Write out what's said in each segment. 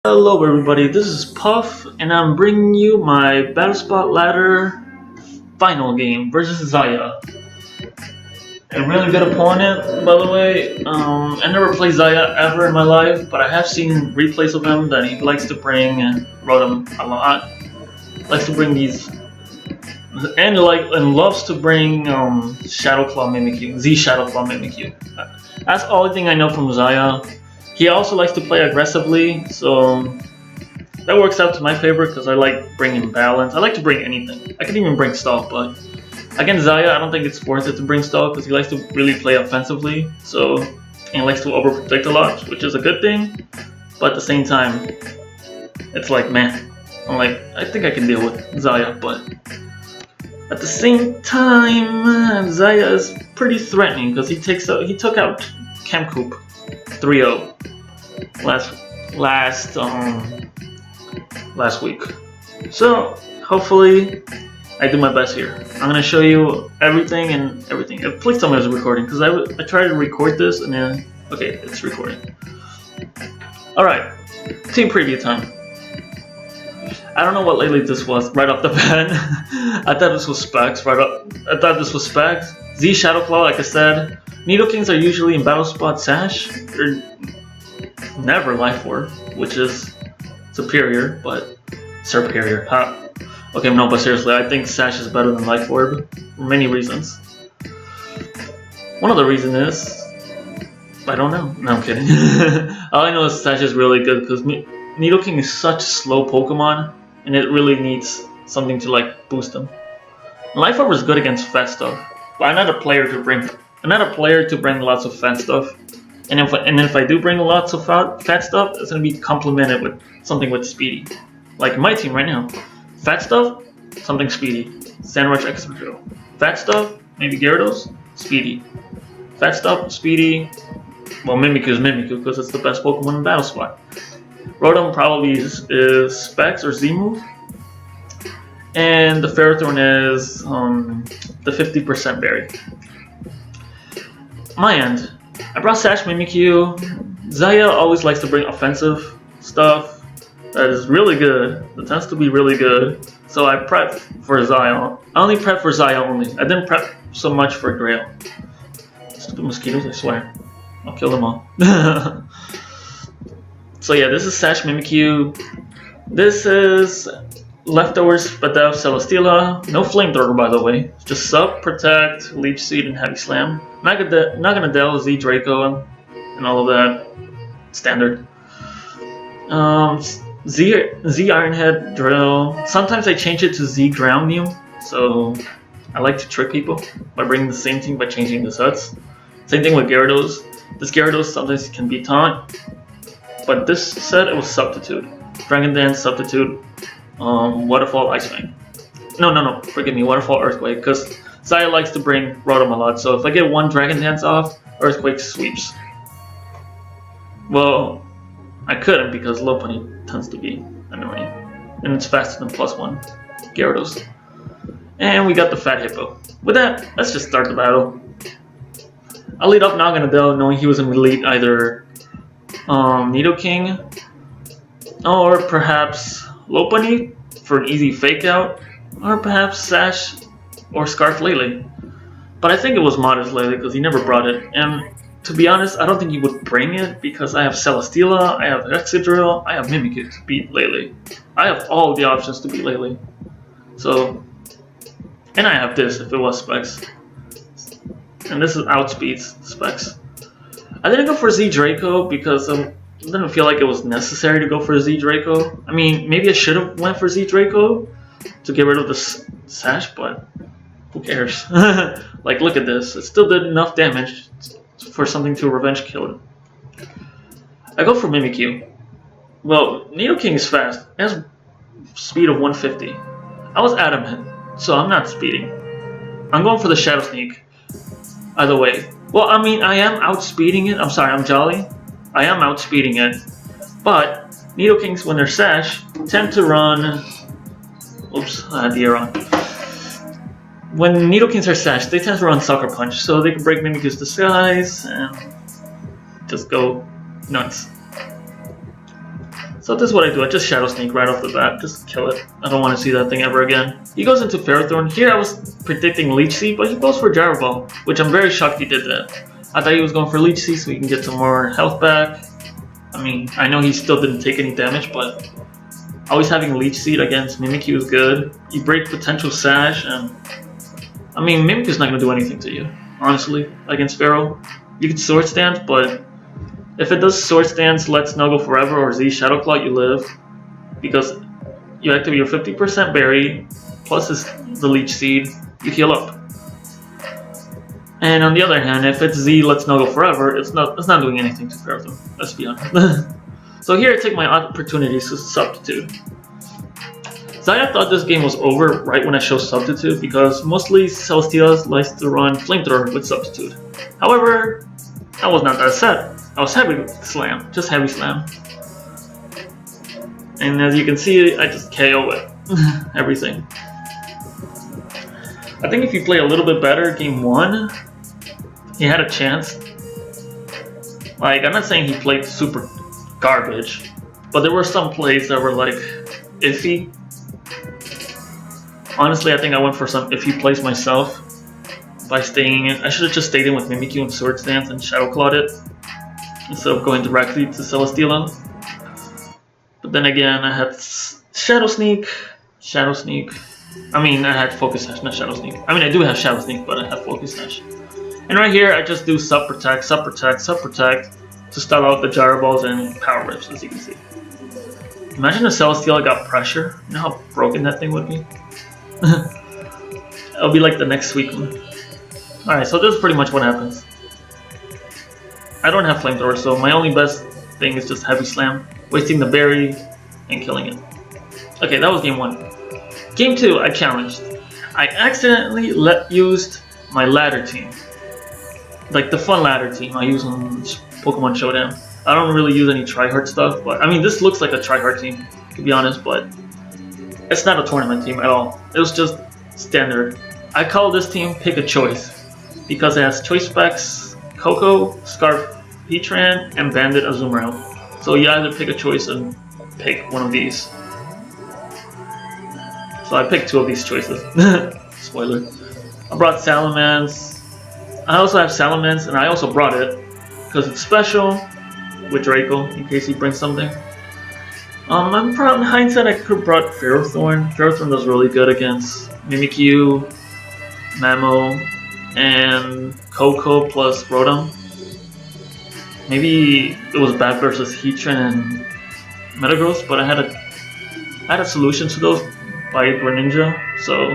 Hello everybody, this is Puff, and I'm bringing you my Battle Spot Ladder final game versus Zaaya. A really good opponent, by the way. I never played Zaaya ever in my life, but I have seen replays of him that he likes to bring, and wrote him a lot. Likes to bring these, and loves to bring Shadow Claw Mimikyu, Z Shadow Claw Mimikyu. That's the only thing I know from Zaaya. He also likes to play aggressively, so that works out to my favor because I like bringing balance. I like to bring anything. I can even bring Stalk, but against Zaaya, I don't think it's worth it to bring Stalk because he likes to really play offensively. So, and he likes to overprotect a lot, which is a good thing. But at the same time, it's like, man, I think I can deal with Zaaya, but at the same time, Zaaya is pretty threatening because he took out Camcoop 3-0 last week. So hopefully I do my best here. I'm gonna show you everything. Please tell me it's recording because I tried to record this and then okay, it's recording. All right, team preview time. I don't know what lately this was right off the bat. I thought this was Specs. I thought this was Specs. Z Shadow Claw, like I said. Nidokings are usually in Battle Spot Sash. They're never Life Orb, which is superior. Huh? Okay, no, but seriously, I think Sash is better than Life Orb for many reasons. One of the reasons is I don't know. No, I'm kidding. All I know is Sash is really good because Nidoking is such a slow Pokemon, and it really needs something to like boost him. Life Orb is good against fat stuff, but I'm not a player to bring lots of fat stuff. And if I do bring lots of fat stuff, it's gonna be complemented with something with speedy. Like my team right now, fat stuff, something speedy. Sandrush Extra Drill. Fat stuff, maybe Gyarados, speedy. Fat stuff, speedy. Well, Mimikyu is Mimikyu because it's the best Pokemon in Battle Spot. Rotom probably is Specs or Z-Move. And the Ferrothorn is the 50% berry. My end. I brought Sash Mimikyu. Zaaya always likes to bring offensive stuff that is really good. That tends to be really good. So I prep for Zaaya. I only prep for Zaaya only. I didn't prep so much for Grail. Stupid mosquitoes, I swear. I'll kill them all. So yeah, this is Sash Mimikyu. This is Leftovers Spadef Celesteela. No Flamethrower, by the way. Just Sub, Protect, Leech Seed, and Heavy Slam. Naganadel, Z Draco, and all of that. Standard. Z Ironhead Drill. Sometimes I change it to Z Ground Mew. So I like to trick people by bringing the same thing by changing the sets. Same thing with Gyarados. This Gyarados sometimes can be Taunt. But this set it was Substitute. Dragon Dance, Substitute. Waterfall, Ice Fang. No, forgive me, Waterfall, Earthquake, because Zaaya likes to bring Rotom a lot, so if I get one Dragon Dance off, Earthquake sweeps. Well, I couldn't because Lopunny tends to be annoying, and it's faster than +1 Gyarados. And we got the Fat Hippo. With that, let's just start the battle. I'll lead off Naganadel, knowing he was in elite either Nidoking, or perhaps Lopunny for an easy fake out, or perhaps Sash or Scarf Lele. But I think it was Modest Lele because he never brought it, and to be honest, I don't think he would bring it because I have Celesteela, I have Excadrill, I have Mimikyu to beat Lele. I have all the options to beat Lele. So, and I have this if it was Specs. And this is outspeeds Specs. I didn't go for Z Draco because I didn't feel like it was necessary to go for Z Draco. I mean, maybe I should have went for Z Draco to get rid of the Sash, but who cares? Like, look at this. It still did enough damage for something to revenge kill it. I go for Mimikyu. Well, Nidoking is fast. It has speed of 150. I was adamant, so I'm not speeding. I'm going for the Shadow Sneak. Either way. Well, I mean, I am outspeeding it. I'm sorry, I'm Jolly. I am outspeeding it. But Nidokings, when they're Sash, tend to run... Oops, I had the air on. When Nidokings are Sash, they tend to run Sucker Punch, so they can break Mimikyu's disguise and just go nuts. So this is what I do. I just Shadow Sneak right off the bat. Just kill it. I don't want to see that thing ever again. He goes into Ferrothorn. Here I was predicting Leech Seed, but he goes for Gyro Ball, which I'm very shocked he did that. I thought he was going for Leech Seed so he can get some more health back. I mean, I know he still didn't take any damage, but always having Leech Seed against Mimikyu is good. You break potential Sash, and I mean, Mimikyu's not going to do anything to you, honestly, against Pharaoh. You can Sword Stance, but if it does Sword Stance, Let Snuggle Forever, or Z Shadow Claw, you live. Because you activate your 50% Berry, plus the Leech Seed, you heal up. And on the other hand, if it's Z Let Snuggle Forever, it's not doing anything to Pharaoh, let's be honest. So here I take my opportunities to Substitute. Zaaya thought this game was over right when I showed Substitute because mostly Celesteela likes to run Flamethrower with Substitute. However, I was not that set. I was Heavy Slam, just Heavy Slam. And as you can see, I just KO it. Everything. I think if you play a little bit better game 1, he had a chance. Like, I'm not saying he played super garbage, but there were some plays that were like iffy. Honestly, I think I went for some iffy plays myself by staying in. I should have just stayed in with Mimikyu and Sword Stance and Shadow Clawed it instead of going directly to Celesteela. But then again, I had Shadow Sneak. I mean, I had Focus Sash, not Shadow Sneak. I mean, I do have Shadow Sneak, but I have Focus Sash. And right here, I just do Sub Protect to start out the Gyro Balls and Power Rips, as you can see. Imagine if Celesteela got pressure. You know how broken that thing would be? It'll be like the next Suicune. Alright, so this is pretty much what happens. I don't have Flamethrower, so my only best thing is just Heavy Slam, wasting the berry and killing it. Okay, that was game 1. Game 2, I challenged. I accidentally used my ladder team. Like the fun ladder team I use on Pokemon Showdown. I don't really use any tryhard stuff, but I mean, this looks like a tryhard team, to be honest, but it's not a tournament team at all. It was just standard. I call this team Pick a Choice because it has Choice Specs, Coco, Scarf, Heatran, and Bandit Azumarill. So you either pick a choice and pick one of these. So I picked 2 of these choices. Spoiler. I brought Salamence. I also have Salamence, and I also brought it because it's special with Draco in case he brings something. I'm proud in hindsight I could have brought Ferrothorn. Ferrothorn does really good against Mimikyu, Mamo, and Coco plus Rotom. Maybe it was bad versus Heatran and Metagross, but I had a solution to those by Greninja, so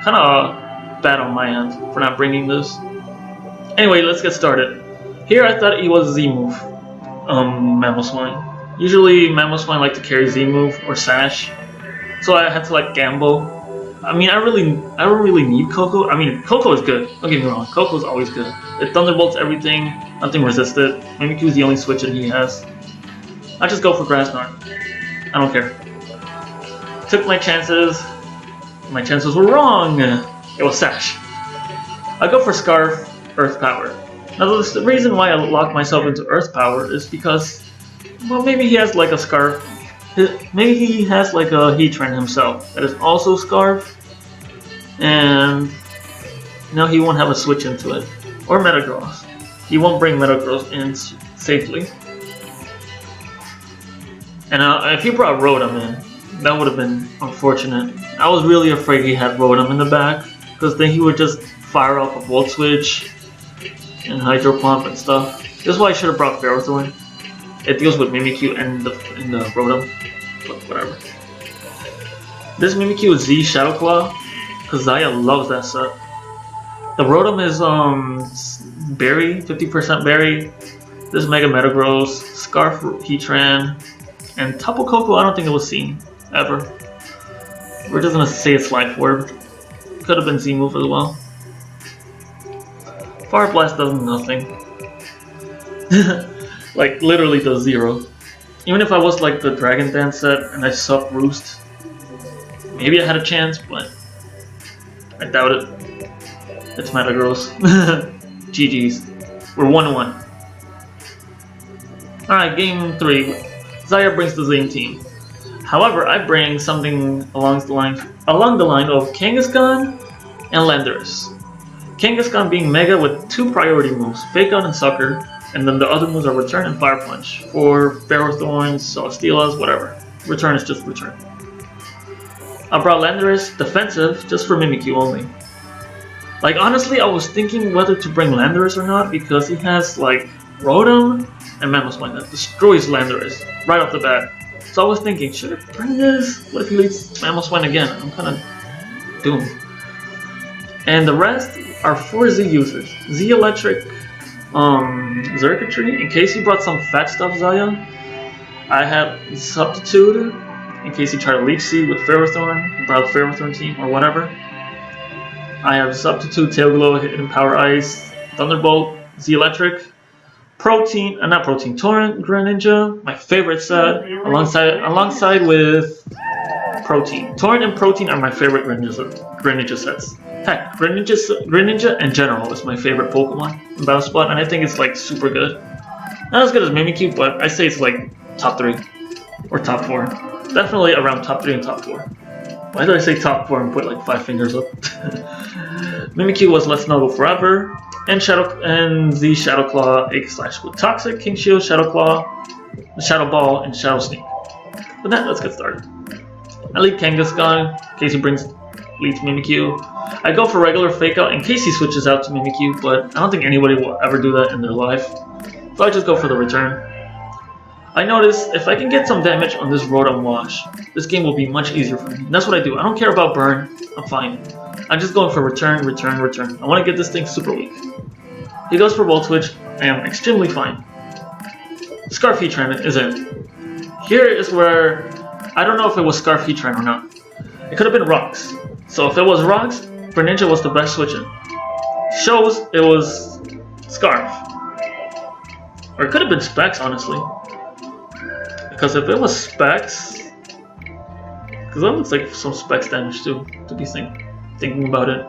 kind of bad on my end for not bringing this. Anyway, let's get started. Here I thought he was Z-move, Mamoswine. Usually Mamoswine like to carry Z-move or Sash, so I had to like gamble. I mean, I don't really need Coco. I mean, Coco is good. Don't get me wrong, Coco is always good. It thunderbolts everything, nothing resisted. Mimikyu is the only switch that he has. I just go for Grass Knot. I don't care. Took my chances. My chances were wrong. It was Sash. I go for Scarf, Earth Power. Now the reason why I locked myself into Earth Power is because, well, maybe he has like a Scarf. Maybe he has like a Heatran himself that is also Scarf, and now he won't have a switch into it. Or Metagross. He won't bring Metagross in safely. And if he brought Rotom in, that would have been unfortunate. I was really afraid he had Rotom in the back, because then he would just fire off a Volt Switch and Hydro Pump and stuff. This is why I should have brought Ferrothorn. It deals with Mimikyu and the Rotom, but whatever. This Mimikyu is Z Shadow Claw, because Zaaya loves that set. The Rotom is Berry, 50% Berry. This Mega Metagross, Scarf Heatran, and Tapu Koko I don't think it was seen, ever. We're just gonna say it's Life Orb. Could have been Z-move as well. Fire Blast does nothing. Like, literally does 0. Even if I was like the Dragon Dance set and I subbed Roost, maybe I had a chance, but I doubt it. It's Metagross. GG's. We're 1-1. Alright, game 3. Zaaya brings the same team. However, I bring something along the line of Kangaskhan and Landorus. Kangaskhan being Mega with 2 priority moves, Fake Out and Sucker, and then the other moves are Return and Fire Punch. For Ferrothorns, Celesteelas, whatever. Return is just Return. I brought Landorus defensive just for Mimikyu only. Like, honestly, I was thinking whether to bring Landorus or not because he has, like, Rotom and Mamoswine that destroys Landorus right off the bat. So I was thinking, should I bring this? What if he leads Mamoswine again? I'm kind of doomed. And the rest are 4 Z users. Z Electric, Circuitry, in case he brought some fat stuff, Zaaya. I have Substitute, in case he tried to Leech Seed with Ferrothorn, he brought a Ferrothorn team or whatever. I have Substitute, Tail Glow, Hidden Power Ice, Thunderbolt, Z Electric, Torrent, Greninja, my favorite set, alongside with Protein. Torrent and Protein are my favorite Greninja sets. Heck, Greninja in general is my favorite Pokemon in Battle Spot, and I think it's like super good. Not as good as Mimikyu, but I say it's like top 3 or top 4. Definitely around top 3 and top 4. Why did I say top 4 and put like 5 fingers up? Mimikyu was Let's Snuggle Forever, and Z Shadow Claw, Egg Slash with Toxic, King Shield, Shadow Claw, Shadow Ball, and Shadow Sneak. With that, let's get started. I lead Kangaskhan in case he leads Mimikyu. I go for regular Fake Out in case he switches out to Mimikyu, but I don't think anybody will ever do that in their life. So I just go for the Return. I notice if I can get some damage on this Rotom Wash, this game will be much easier for me. And that's what I do. I don't care about burn. I'm fine. I'm just going for Return. I want to get this thing super weak. He goes for Volt Switch. I am extremely fine. Scarf Heatran is in. Here is where I don't know if it was Scarf Heatran or not. It could have been Rocks. So if it was Rocks, Greninja was the best switch in. Shows it was Scarf. Or it could have been Specs, honestly. Because if it was Specs, because that looks like some Specs damage too, to be thinking about it.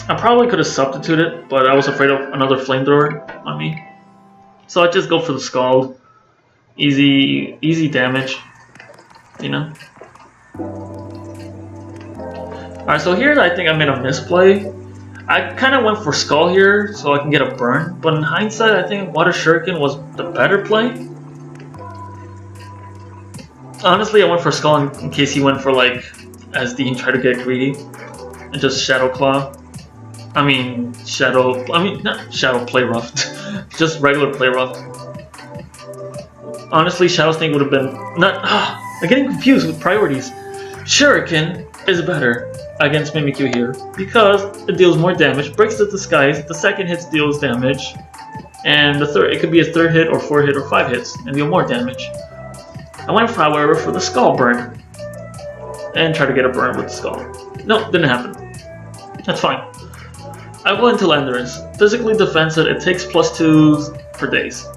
I probably could have substituted, but I was afraid of another Flamethrower on me. So I just go for the Scald. Easy damage, you know. Alright, so here I think I made a misplay. I kind of went for Skull here so I can get a burn, but in hindsight I think Water Shuriken was the better play. Honestly, I went for Skull in case he went for like SD and tried to get greedy and just Shadow Claw. Not Shadow Play Rough, just regular Play Rough. Honestly, Shadow Sneak would have been I'm getting confused with priorities. Shuriken is better against Mimikyu here because it deals more damage, breaks the disguise, the second hit deals damage, and it could be a 3rd hit or 4 hit or 5 hits and deal more damage. I went, however, for the Skull burn and try to get a burn with the Skull. No, didn't happen. That's fine. I go into Landorus. Physically defensive, it takes +2s for days.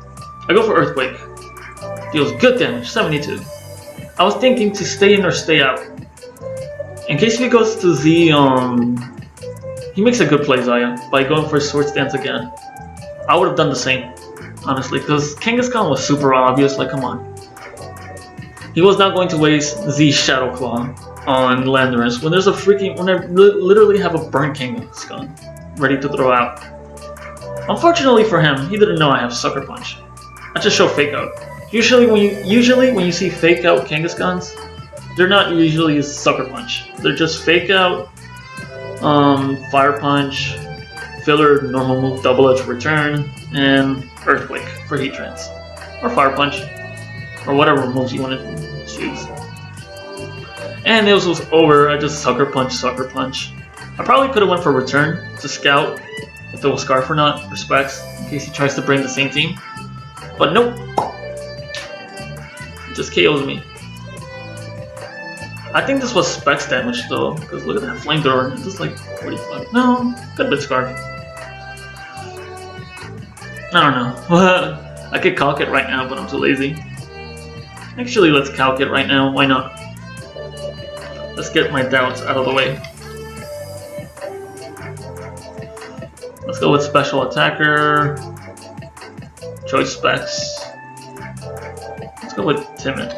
I go for Earthquake. Deals good damage, 72. I was thinking to stay in or stay out. In case he goes to Z, he makes a good play, Zaaya, by going for Swords Dance again. I would have done the same, honestly, because Kangaskhan was super obvious, like come on. He was not going to waste Z Shadow Claw on Landorus when there's when I literally have a burnt Kangaskhan ready to throw out. Unfortunately for him, he didn't know I have Sucker Punch. I just show Fake Out. Usually when you see Fake Out Kangaskhan's, they're not usually Sucker Punch. They're just Fake Out, Fire Punch, Filler, normal move, Double Edge Return, and Earthquake for Heatrans. Or Fire Punch. Or whatever moves you want to choose. And this was over. I just Sucker Punch. I probably could have went for Return to scout if it was Scarf or not, for Specs, in case he tries to bring the same team. But nope. It just KOs me. I think this was Specs damage though, because look at that Flamethrower. It's just like 45. No, good bit Scarf. I don't know. I could calc it right now, but I'm too lazy. Actually, let's calc it right now. Why not? Let's get my doubts out of the way. Let's go with Special Attacker. Choice Specs. Let's go with timid.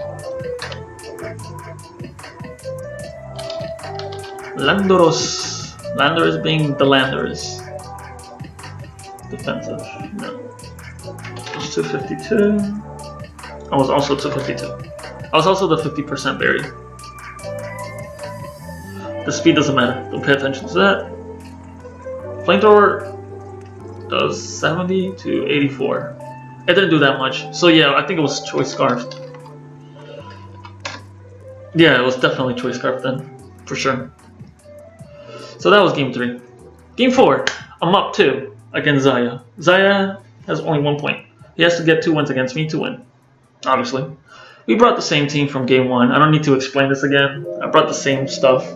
Landoros. Landorus being the Landorus. Defensive. No. It's 252. I was also 252. I was also the 50% berry. The speed doesn't matter. Don't pay attention to that. Flamethrower does 70 to 84. It didn't do that much. So yeah, I think it was Choice Scarf. Yeah, it was definitely Choice Scarf then. For sure. So that was game 3. Game 4, I'm up 2 against Zaaya. Zaaya has only 1 point. He has to get 2 wins against me to win. Obviously. We brought the same team from game 1. I don't need to explain this again. I brought the same stuff.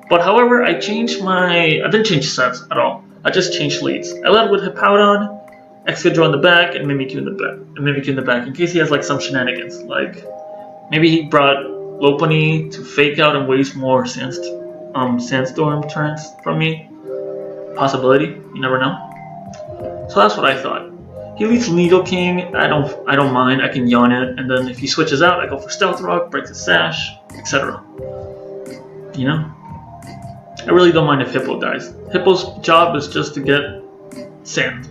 But however, I didn't change sets at all. I just changed leads. I led with Hippowdon, Excadrill in the back, and Mimikyu in the back, in case he has like some shenanigans. Like maybe he brought Lopunny to fake out and waste more Sandstorm turns from me. Possibility, you never know. So that's what I thought. He leads Nidoking. I don't mind. I can yawn it, and then if he switches out, I go for Stealth Rock, break the Sash, etc. You know. I really don't mind if Hippo dies. Hippo's job is just to get sand,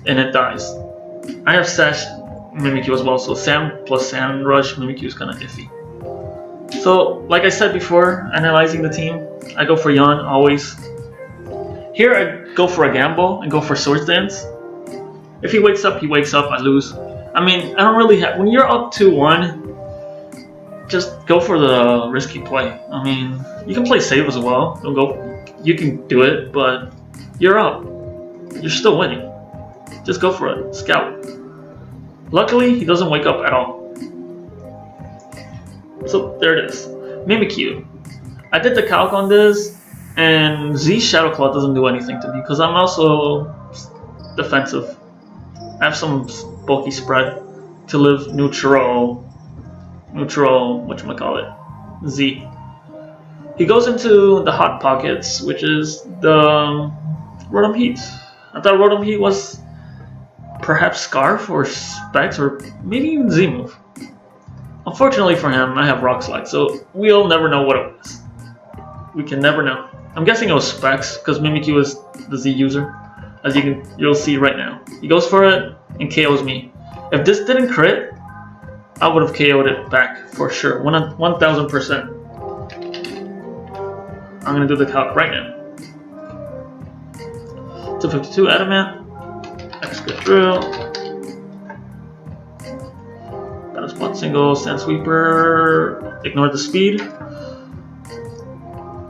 and it dies. I have Sash Mimikyu as well, so Sand plus Sand Rush Mimikyu is kind of iffy. So, like I said before, analyzing the team, I go for Yawn always. Here I go for a gamble and go for Swords Dance. If he wakes up, I lose. I mean, I don't really have... When you're up 2-1, just go for the risky play. I mean, you can play safe as well. Don't go... You can do it, but you're up. You're still winning. Just go for it. Scout. Luckily, he doesn't wake up at all. So, there it is. Mimikyu. I did the calc on this, and Z Shadow Claw doesn't do anything to me, because I'm also defensive. I have some bulky spread to live neutral, whatchamacallit, Z. He goes into the Hot Pockets, which is the Rotom Heat. I thought Rotom Heat was perhaps Scarf or Specs or maybe even Z-Move. Unfortunately for him, I have Rock Slide, so we'll never know what it was. We can never know. I'm guessing it was Specs, because Mimikyu is the Z user, as you'll see right now. He goes for it and KOs me. If this didn't crit, I would have KO'd it back for sure, 1000%. I'm gonna do the calc right now. 252 Adamant, Excadrill, Battle Spot Single, Sand Sweeper, ignore the speed.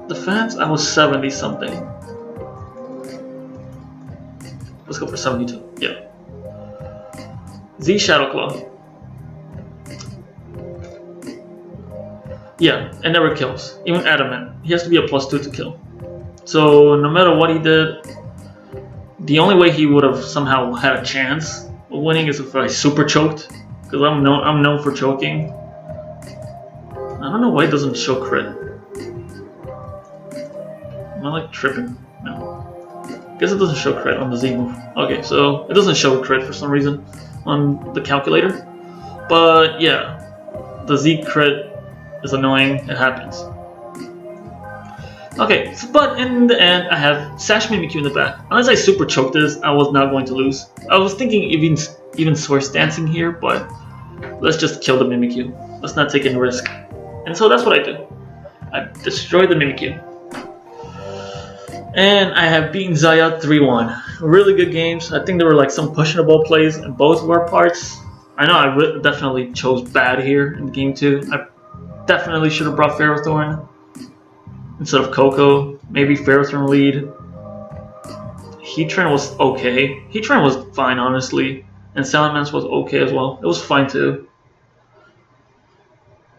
Defense, I was 70 something. Let's go for 72, yeah. Z Shadow Claw. Yeah, it never kills. Even Adamant. He has to be a +2 to kill. So no matter what he did, the only way he would have somehow had a chance of winning is if I super choked. Because I'm known for choking. I don't know why it doesn't show crit. Am I like tripping? No. Guess it doesn't show crit on the Z move. Okay, so it doesn't show crit for some reason on the calculator. But yeah, the Z crit is annoying. It happens. Okay, but in the end, I have Sash Mimikyu in the back. Unless I super choke this, I was not going to lose. I was thinking even Swords Dancing here, but let's just kill the Mimikyu. Let's not take any risk. And so that's what I do. I destroy the Mimikyu. And I have beaten Zaaya 3-1. Really good games. I think there were like some questionable plays in both of our parts. I know I definitely chose bad here in game 2. I definitely should have brought Ferrothorn instead of Coco. Maybe Ferrothorn lead. Heatran was okay. Heatran was fine, honestly. And Salamence was okay as well. It was fine too.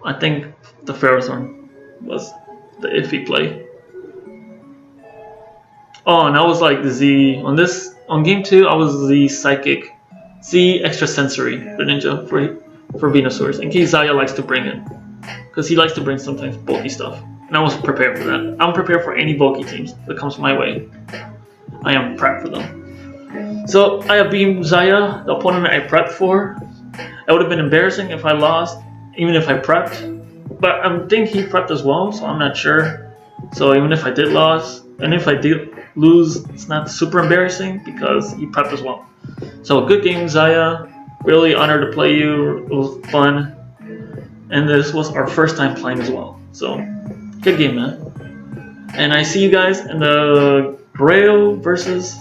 I think the Ferrothorn was the iffy play. Oh, and I was like the Z on game 2. I was the Psychic, Z Extrasensory Greninja for Venusaurs in case Zaaya likes to bring it, because he likes to bring sometimes bulky stuff, and I was prepared for that. I'm prepared for any bulky teams that comes my way. I am prepped for them. So I have beaten Zaaya, the opponent I prepped for. It would have been embarrassing if I lost, even if I prepped. But I think he prepped as well, so I'm not sure. So even if I did lose, and if I did lose, it's not super embarrassing because he prepped as well. So good game, Zaaya. Really honored to play you. It was fun. And this was our first time playing as well. So good game, man. And I see you guys in the Grail versus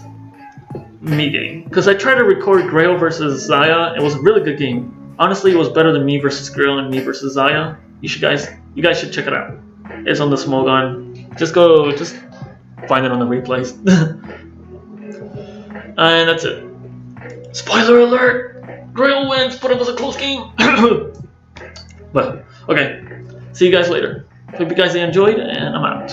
me game. Because I tried to record Grail versus Zaaya. It was a really good game. Honestly, it was better than me versus Grail and me versus Zaaya. You guys should check it out. It's on the Smogon. Just find it on the replays. And that's it. Spoiler alert! Grail wins, but it was a close game. But okay, see you guys later. Hope you guys enjoyed, and I'm out.